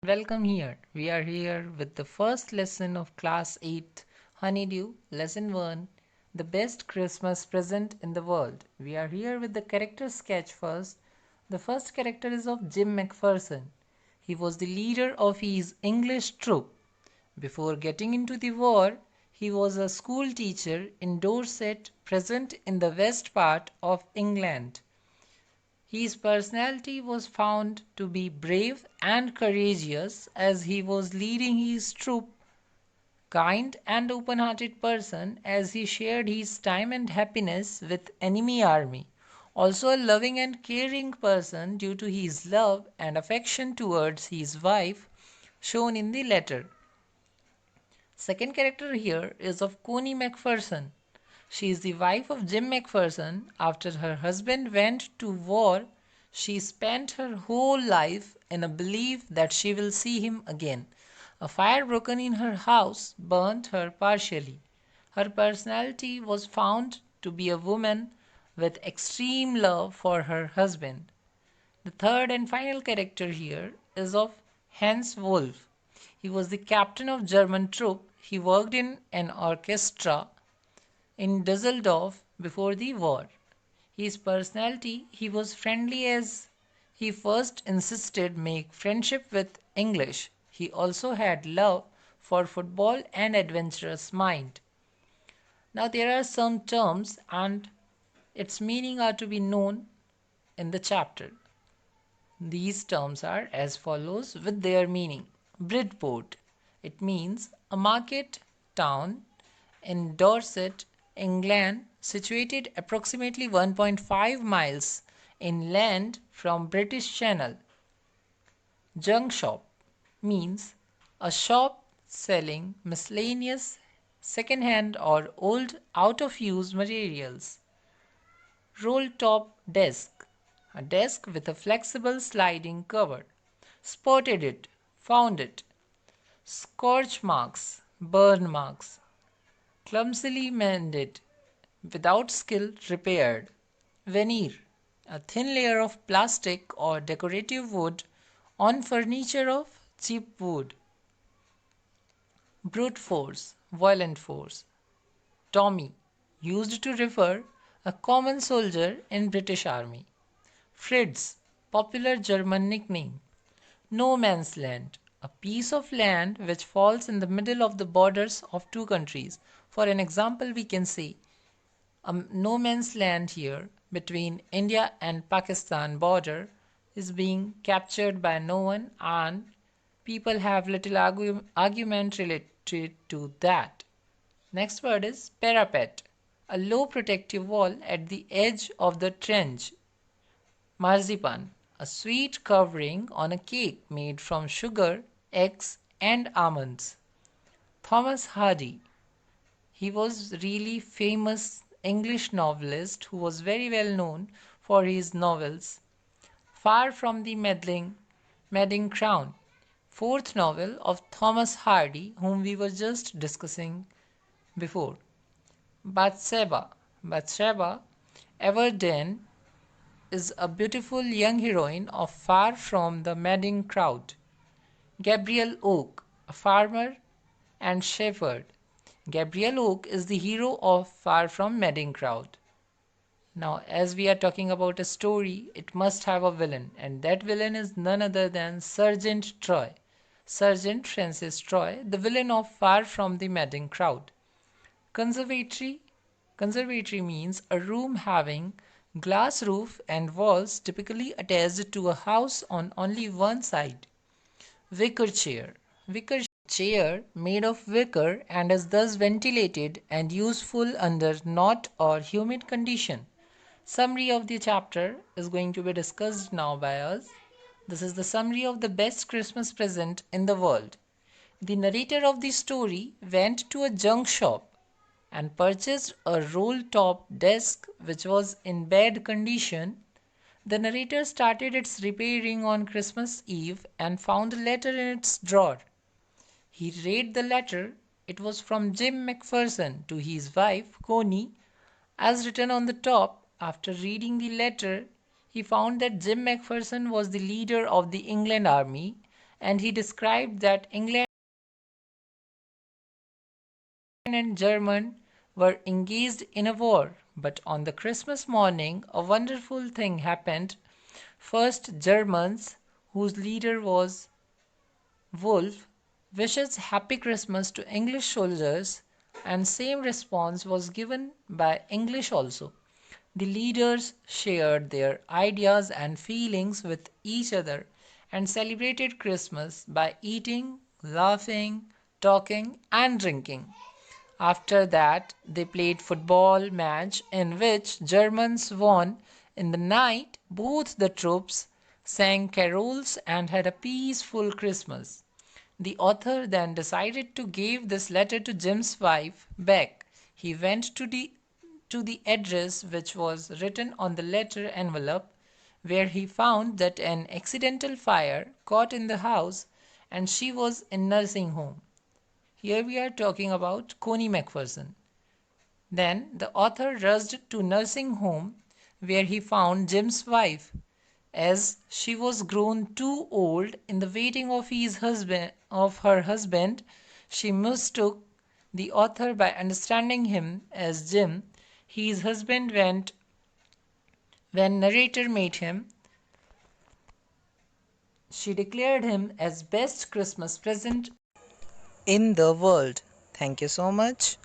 Welcome here. We are here with the first lesson of Class 8 Honeydew, Lesson 1, The Best Christmas Present in the World. We are here with the character sketch first. The first character is of Jim Mcpherson. He was the leader of his English troop. Before getting into the war, he was a school teacher in Dorset, present in the west part of England. His personality was found to be brave and courageous as he was leading his troop, kind and open-hearted person as he shared his time and happiness with enemy army. Also a loving and caring person due to his love and affection towards his wife shown in the letter. Second character here is of Cooney Mcpherson. She is the wife of Jim Mcpherson. After her husband went to war, she spent her whole life in a belief that she will see him again. A fire broken in her house burnt her partially. Her personality was found to be a woman with extreme love for her husband. The third and final character here is of Hans Wolff. He was the captain of German troop. He worked in an orchestra in Dusseldorf before the war. His personality, he was friendly as he first insisted make friendship with English. He also had love for football and adventurous mind. Now there are some terms and its meaning are to be known in the chapter. These terms are as follows with their meaning. Bridport. It means a market town in Dorset, England, situated approximately 1.5 miles inland from British Channel. Junk shop means a shop selling miscellaneous second-hand or old out-of-use materials. Roll top desk, a desk with a flexible sliding cover. Spotted it, found it. Scorch marks, burn marks. Clumsily mended, without skill repaired. Veneer, a thin layer of plastic or decorative wood on furniture of cheap wood. Brute force, violent force. Tommy, used to refer a common soldier in British Army. Fritz, popular German nickname. No man's land, a piece of land which falls in the middle of the borders of two countries. For an example, we can say a no man's land here between India and Pakistan border is being captured by no one, and people have little argument related to that. Next word is parapet, a low protective wall at the edge of the trench. Marzipan, a sweet covering on a cake made from sugar, eggs, and almonds. Thomas Hardy, he was really famous English novelist who was very well known for his novels. Far from the Madding Crown, fourth novel of Thomas Hardy, whom we were just discussing before. Bathsheba Everdeen is a beautiful young heroine of Far from the Madding Crowd. Gabriel Oak, a farmer and shepherd. Gabriel Oak is the hero of Far from Madding Crowd. Now, as we are talking about a story, it must have a villain, and that villain is none other than Sergeant Troy. Sergeant Francis Troy, the villain of Far from the Madding Crowd. Conservatory. Conservatory means a room having glass roof and walls typically attached to a house on only one side. Wicker chair. Wicker chair made of wicker and is thus ventilated and useful under hot or humid condition. Summary of the chapter is going to be discussed now by us. This is the summary of the best Christmas present in the world. The narrator of the story went to a junk shop and purchased a roll-top desk which was in bad condition. The narrator started its repairing on Christmas Eve and found a letter in its drawer. He read the letter. It was from Jim Mcpherson to his wife, Connie. As written on the top, after reading the letter, he found that Jim Mcpherson was the leader of the England army and he described that England and Germany were engaged in a war. But on the Christmas morning, a wonderful thing happened. First, Germans, whose leader was Wolf, wishes Happy Christmas to English soldiers, and same response was given by English also. The leaders shared their ideas and feelings with each other and celebrated Christmas by eating, laughing, talking, and drinking. After that, they played football match in which Germans won. In the night, both the troops sang carols and had a peaceful Christmas. The author then decided to give this letter to Jim's wife, Beck. He went to the address which was written on the letter envelope, where he found that an accidental fire caught in the house and she was in nursing home. Here we are talking about Cooney Mcpherson. Then the author rushed to nursing home where he found Jim's wife. As she was grown too old in the waiting of her husband, she mistook the author by understanding him as Jim. His husband went when narrator made him. She declared him as best Christmas present in the world. Thank you so much.